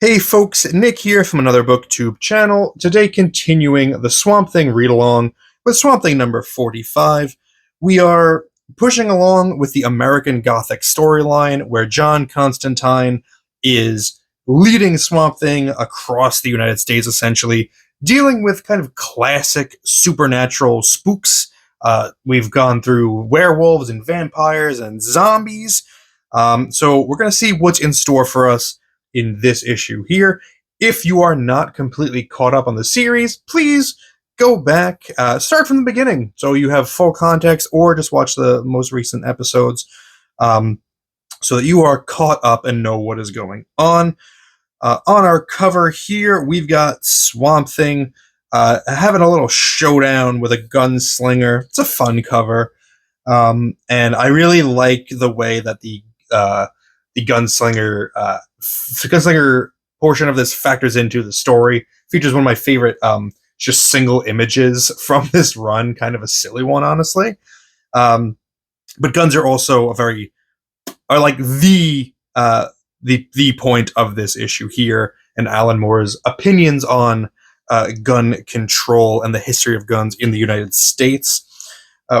Hey folks, Nick here from Another BookTube channel. Today continuing the Swamp Thing read-along with Swamp Thing number 45. We are pushing along with the American Gothic storyline where John Constantine is leading Swamp Thing across the United States, essentially, dealing with kind of classic supernatural spooks. We've gone through werewolves and vampires and zombies. So we're going to see what's in store for us in this issue here. If you are not completely caught up on the series, please go back, start from the beginning so you have full context, or just watch the most recent episodes so that you are caught up and know what is going on. On our cover here, we've got Swamp Thing having a little showdown with a gunslinger. It's a fun cover, and I really like the way that the gunslinger portion of this factors into the story. Features one of my favorite just single images from this run, kind of a silly one, honestly. But guns are also are like the point of this issue here, and Alan Moore's opinions on gun control and the history of guns in the United States.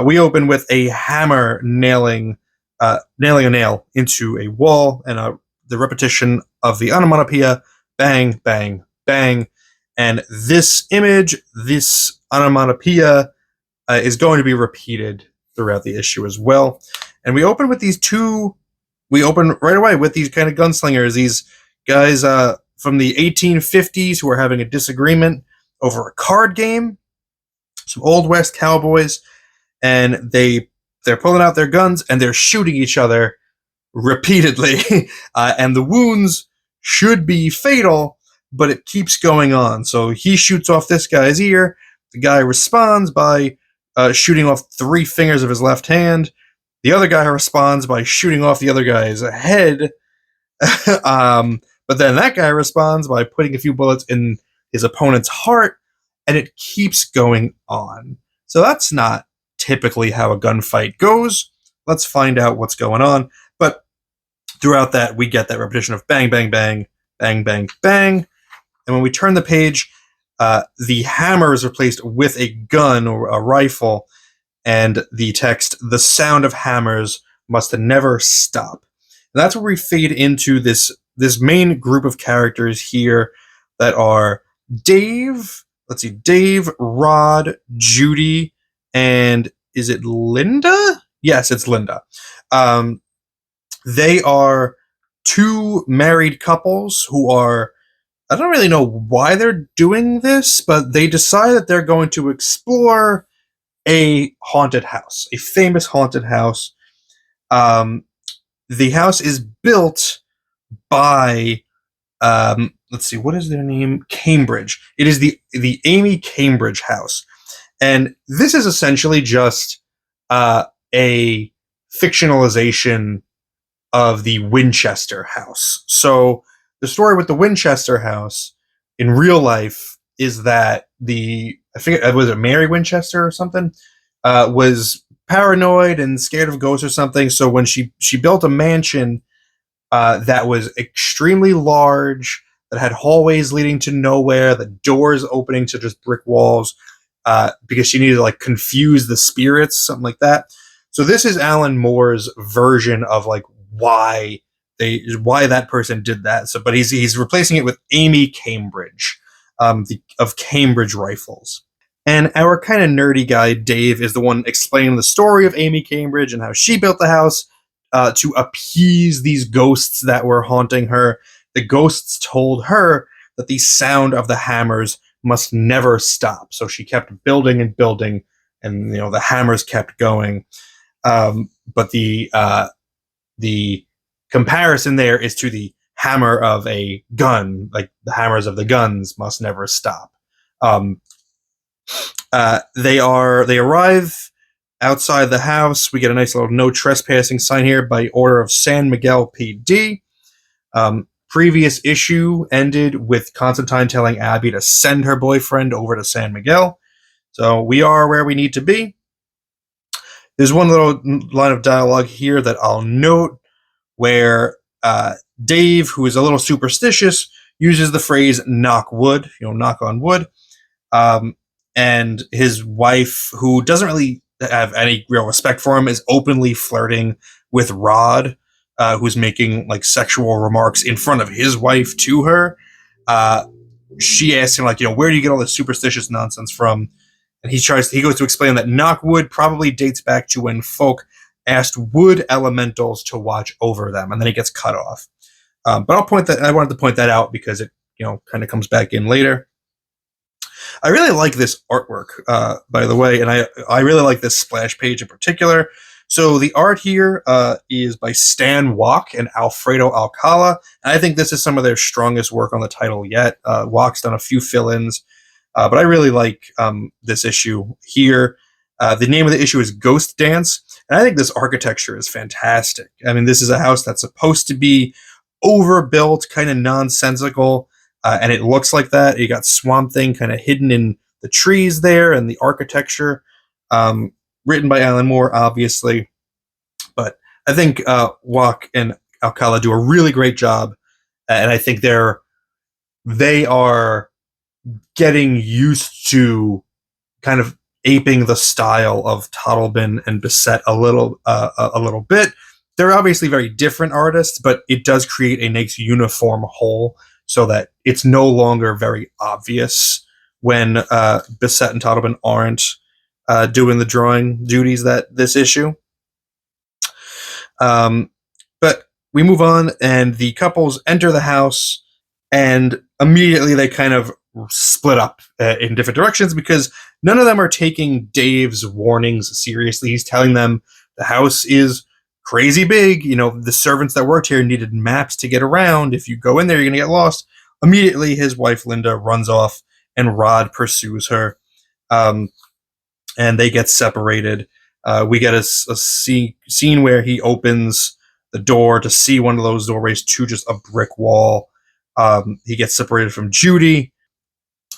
We open with a hammer nailing a nail into a wall, and the repetition of the onomatopoeia, bang, bang, bang. And this image, this onomatopoeia, is going to be repeated throughout the issue as well. And we open right away with these kind of gunslingers, these guys from the 1850s who are having a disagreement over a card game, some Old West cowboys, and they're pulling out their guns and they're shooting each other repeatedly. And the wounds should be fatal, but it keeps going on. So he shoots off this guy's ear. The guy responds by shooting off 3 fingers of his left hand. The other guy responds by shooting off the other guy's head. But then that guy responds by putting a few bullets in his opponent's heart, and it keeps going on. So that's not typically how a gunfight goes. Let's find out what's going on. But throughout that, we get that repetition of bang, bang, bang, bang, bang, bang. And when we turn the page, the hammer is replaced with a gun or a rifle, and the text, "The sound of hammers must never stop." And that's where we fade into this main group of characters here that are Dave, Rod, Judy, and is it Linda? Yes, it's Linda. They are 2 married couples who are, I don't really know why they're doing this, but they decide that they're going to explore a haunted house, a famous haunted house. The house is built by, let's see, what is their name? Cambridge. It is the Amy Cambridge house. And this is essentially just a fictionalization of the Winchester house. So the story with the Winchester house in real life is that I think it was Mary Winchester or something, was paranoid and scared of ghosts or something. So when she built a mansion that was extremely large, that had hallways leading to nowhere, the doors opening to just brick walls, because she needed to like confuse the spirits, something like that. So this is Alan Moore's version of like why that person did that. So, but he's replacing it with Amy Cambridge, of Cambridge Rifles. And our kind of nerdy guy, Dave, is the one explaining the story of Amy Cambridge and how she built the house to appease these ghosts that were haunting her. The ghosts told her that the sound of the hammers must never stop. So she kept building and building, and the hammers kept going. But the comparison there is to the hammer of a gun, like the hammers of the guns must never stop. They arrive outside the house. We get a nice little no trespassing sign here by order of San Miguel PD. Previous issue ended with Constantine telling Abby to send her boyfriend over to San Miguel. So we are where we need to be. There's one little line of dialogue here that I'll note where Dave, who is a little superstitious, uses the phrase knock wood, knock on wood. Um, and his wife, who doesn't really have any real respect for him, is openly flirting with Rod, who's making like sexual remarks in front of his wife to her. Uh, she asks him like, where do you get all this superstitious nonsense from? And he goes to explain that knockwood probably dates back to when folk asked wood elementals to watch over them, and then he gets cut off. But I wanted to point that out because it, kind of comes back in later. I really like this artwork, by the way, and I really like this splash page in particular. So the art here is by Stan Woch and Alfredo Alcala, and I think this is some of their strongest work on the title yet. Woch's done a few fill-ins, but I really like this issue here. The name of the issue is Ghost Dance, and I think this architecture is fantastic. I mean, this is a house that's supposed to be overbuilt, kind of nonsensical, and it looks like that. You got Swamp Thing kind of hidden in the trees there, and the architecture. Written by Alan Moore, obviously, but I think Woch and Alcala do a really great job, and I think they are getting used to kind of aping the style of Totleben and Bissett a little bit. They're obviously very different artists, but it does create a nice uniform whole so that it's no longer very obvious when Bissett and Totleben aren't doing the drawing duties that this issue. But we move on, and the couples enter the house, and immediately they kind of split up in different directions because none of them are taking Dave's warnings seriously. He's telling them the house is crazy big. The servants that worked here needed maps to get around. If you go in there, you're going to get lost. Immediately, his wife, Linda, runs off, and Rod pursues her. And they get separated. We get a scene where he opens the door to see one of those doorways to just a brick wall. He gets separated from Judy.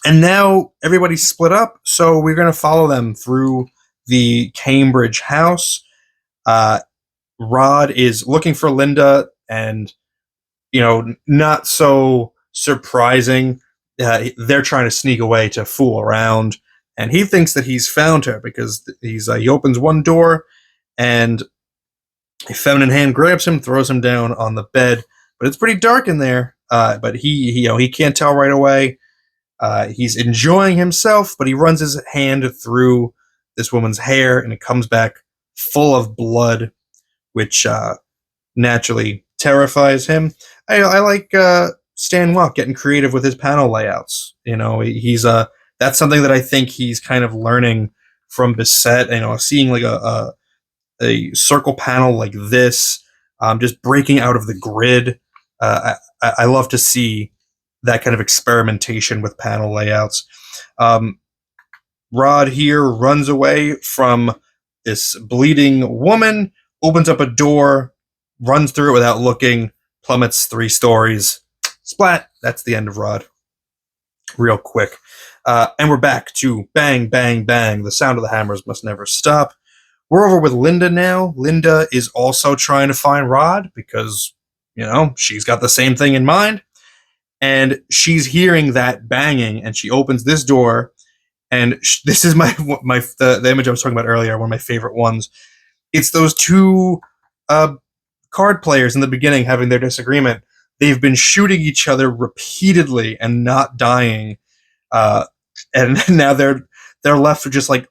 And now everybody's split up, so we're going to follow them through the Cambridge house. Rod is looking for Linda, and, not so surprising. They're trying to sneak away to fool around. And he thinks that he's found her because he opens one door, and a feminine hand grabs him, throws him down on the bed. But it's pretty dark in there. But he can't tell right away. He's enjoying himself, but he runs his hand through this woman's hair, and it comes back full of blood, which naturally terrifies him. I like Stan Woch getting creative with his panel layouts. He's that's something that I think he's kind of learning from Bissett. Seeing like a circle panel like this, just breaking out of the grid. I love to see that kind of experimentation with panel layouts. Rod here runs away from this bleeding woman, opens up a door, runs through it without looking, plummets 3 stories. Splat! That's the end of Rod. Real quick. And we're back to bang, bang, bang. The sound of the hammers must never stop. We're over with Linda now. Linda is also trying to find Rod because, she's got the same thing in mind. And she's hearing that banging, and she opens this door. And this is the image I was talking about earlier, one of my favorite ones. It's those 2 card players in the beginning having their disagreement. They've been shooting each other repeatedly and not dying. And now they're left with just like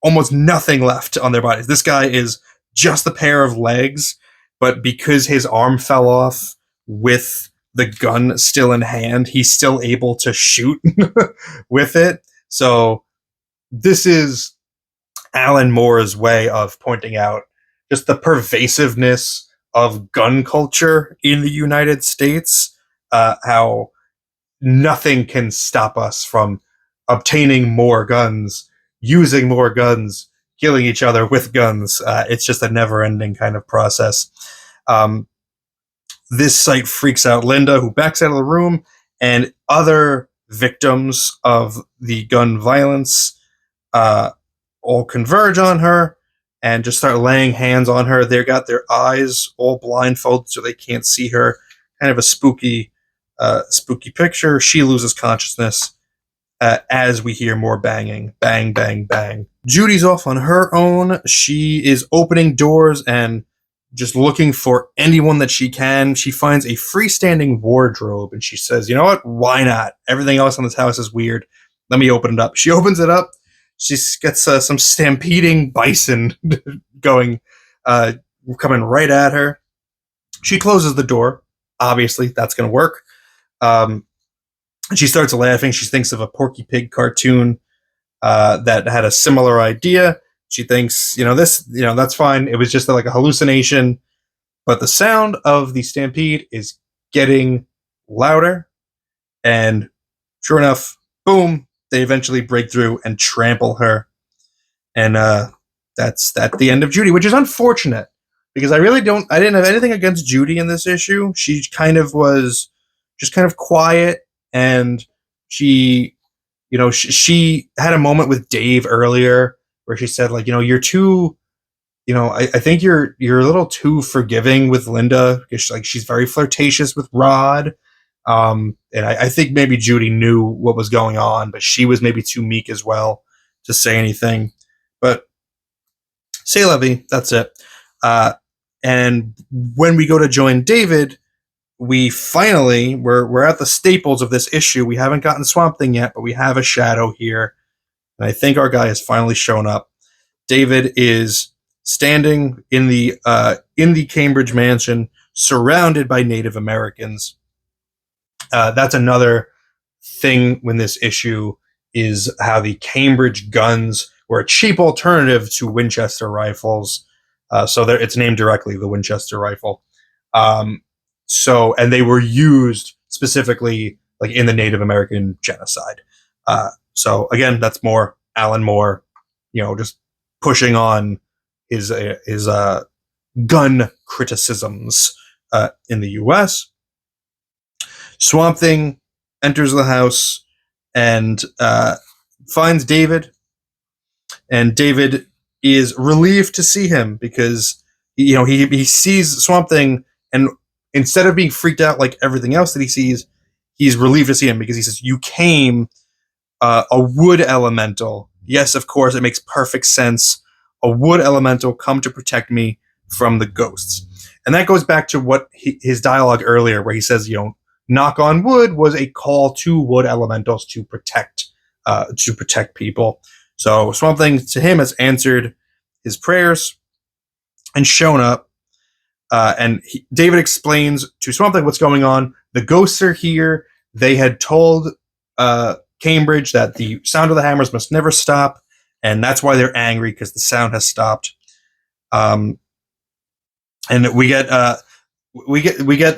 almost nothing left on their bodies. This guy is just a pair of legs, but because his arm fell off with the gun still in hand, he's still able to shoot with it. So this is Alan Moore's way of pointing out just the pervasiveness of gun culture in the United States, how nothing can stop us from obtaining more guns, using more guns, killing each other with guns. It's just a never-ending kind of process. This sight freaks out Linda, who backs out of the room, and other victims of the gun violence all converge on her and just start laying hands on her. They've got their eyes all blindfolded so they can't see her. Kind of a spooky spooky picture. She loses consciousness as we hear more banging. Bang, bang, bang. Judy's off on her own. She is opening doors and just looking for anyone that she can. She finds a freestanding wardrobe and she says, you know what? Why not? Everything else in this house is weird. Let me open it up. She opens it up. She gets some stampeding bison going, coming right at her. She closes the door. Obviously, that's going to work. She starts laughing. She thinks of a Porky Pig cartoon that had a similar idea. She thinks, that's fine. It was just like a hallucination. But the sound of the stampede is getting louder. And sure enough, boom, they eventually break through and trample her. And that's the end of Judy, which is unfortunate because I didn't have anything against Judy in this issue. She kind of was just kind of quiet, and she had a moment with Dave earlier where she said, like, you're too, I think you're a little too forgiving with Linda because she's very flirtatious with Rod. And I think maybe Judy knew what was going on, but she was maybe too meek as well to say anything. But c'est la vie, that's it. And when we go to join David, we're at the staples of this issue. We haven't gotten Swamp Thing yet, but we have a shadow here. And I think our guy has finally shown up. David is standing in the Cambridge mansion, surrounded by Native Americans. That's another thing when this issue is how the Cambridge guns were a cheap alternative to Winchester rifles. So it's named directly the Winchester rifle. And they were used specifically like in the Native American genocide. So again, that's more Alan Moore, just pushing on his gun criticisms in the U.S. Swamp Thing enters the house and finds David, and David is relieved to see him because he sees Swamp Thing, and instead of being freaked out like everything else that he sees, he's relieved to see him because he says, "You came, a wood elemental." Yes, of course, it makes perfect sense. A wood elemental come to protect me from the ghosts. And that goes back to what his dialogue earlier, where he says, knock on wood was a call to wood elementals to protect people. So Swamp Thing to him has answered his prayers and shown up. And David explains to Swamp Thing what's going on. The ghosts are here. They had told Cambridge that the sound of the hammers must never stop, and that's why they're angry, because the sound has stopped. And we get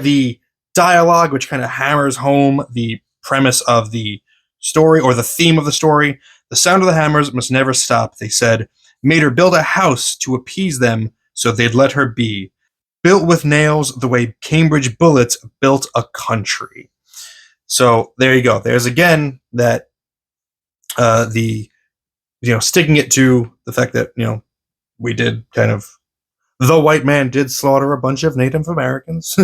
the dialogue, which kind of hammers home the premise of the story, or the theme of the story. The sound of the hammers must never stop, they said. Made her build a house to appease them, so they'd let her be. Built with nails the way Cambridge bullets built a country. So there you go. There's again that sticking it to the fact that we did kind of, the white man did slaughter a bunch of Native Americans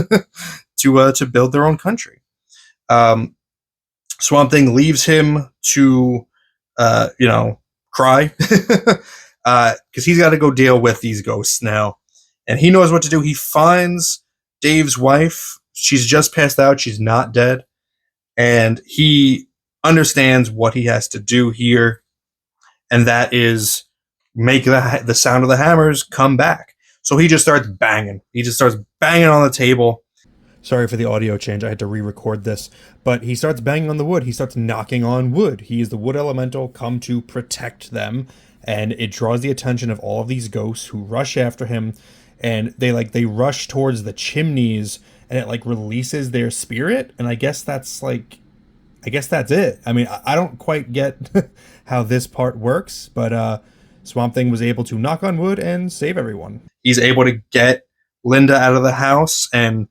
to build their own country. Swamp Thing leaves him to cry because he's got to go deal with these ghosts now, and he knows what to do. He finds Dave's wife. She's just passed out. She's not dead. And he understands what he has to do here, and that is make the sound of the hammers come back. So he just starts banging. He just starts banging on the table. Sorry for the audio change. I had to re-record this. But he starts banging on the wood. He starts knocking on wood. He is the wood elemental come to protect them, and it draws the attention of all of these ghosts who rush after him, and they rush towards the chimneys, and it releases their spirit. And I guess that's it. I mean, I don't quite get how this part works, but Swamp Thing was able to knock on wood and save everyone. He's able to get Linda out of the house, and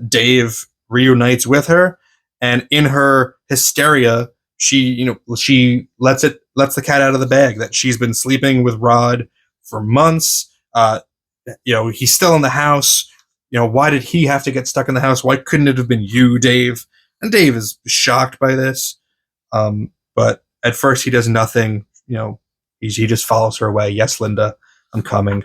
Dave reunites with her. And in her hysteria, she lets the cat out of the bag that she's been sleeping with Rod for months. He's still in the house. Why did he have to get stuck in the house? Why couldn't it have been you, Dave? And Dave is shocked by this, but at first he does nothing. He just follows her away. Yes, Linda, I'm coming.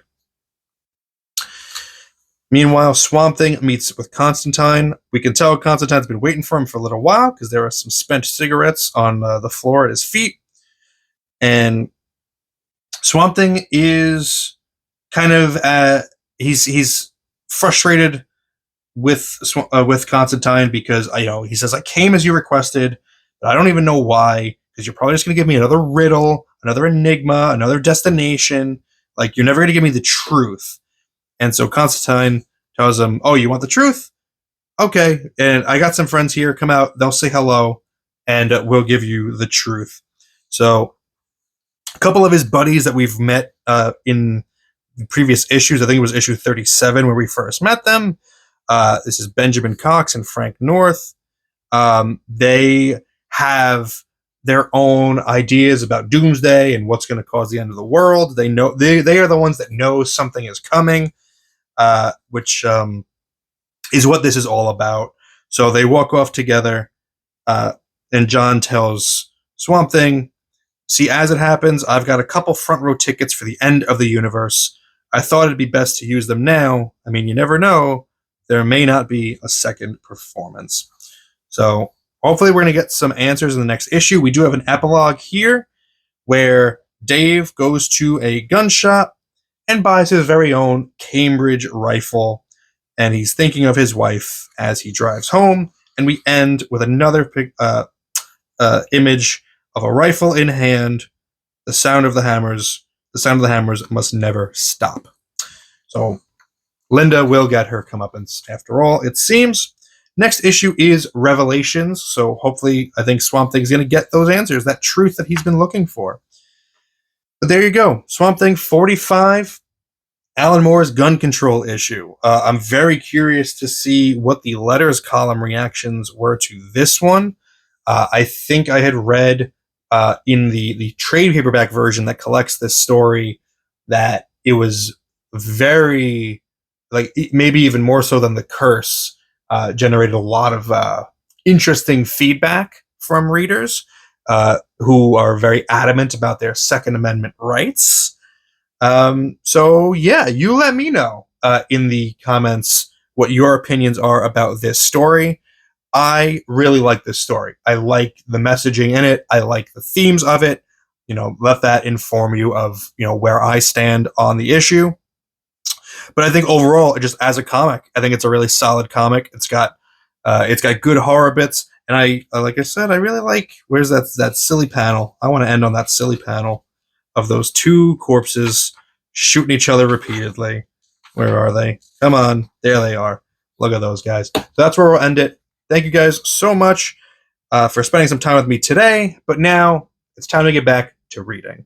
Meanwhile, Swamp Thing meets with Constantine. We can tell Constantine's been waiting for him for a little while because there are some spent cigarettes on the floor at his feet. And Swamp Thing is kind of he's frustrated with Constantine because he says, I came as you requested, but I don't even know why, because you're probably just going to give me another riddle, another enigma, another destination. Like, you're never going to give me the truth. And so Constantine tells him, oh, you want the truth? Okay, and I got some friends here. Come out. They'll say hello, and we'll give you the truth. So a couple of his buddies that we've met in previous issues, I think it was issue 37 where we first met them. This is Benjamin Cox and Frank North. They have their own ideas about doomsday and what's going to cause the end of the world. They know they are the ones that know something is coming, which is what this is all about. So they walk off together, and John tells Swamp Thing, see, as it happens, I've got a couple front row tickets for the end of the universe. I thought it'd be best to use them now. I mean, you never know. There may not be a second performance. So hopefully we're going to get some answers in the next issue. We do have an epilogue here where Dave goes to a gun shop and buys his very own Cambridge rifle. And he's thinking of his wife as he drives home. And we end with another image of a rifle in hand. The sound of the hammers must never stop. So Linda will get her comeuppance after all, it seems. Next issue is Revelations. So hopefully, I think Swamp Thing's going to get those answers, that truth that he's been looking for. But there you go. Swamp Thing 45. Alan Moore's gun control issue. I'm very curious to see what the letters column reactions were to this one. I think I had read in the trade paperback version that collects this story that it was very, like, maybe even more so than The Curse, generated a lot of interesting feedback from readers who are very adamant about their Second Amendment rights. So yeah, you let me know in the comments what your opinions are about this story. I really like this story. I like the messaging in it. I like the themes of it. Let that inform you of, where I stand on the issue. But I think overall, just as a comic, I think it's a really solid comic. It's got good horror bits. And I, like I said, I really like, where's that silly panel? I want to end on that silly panel of those two corpses shooting each other repeatedly. Where are they? Come on. There they are. Look at those guys. So that's where we'll end it. Thank you guys so much for spending some time with me today. But now it's time to get back to reading.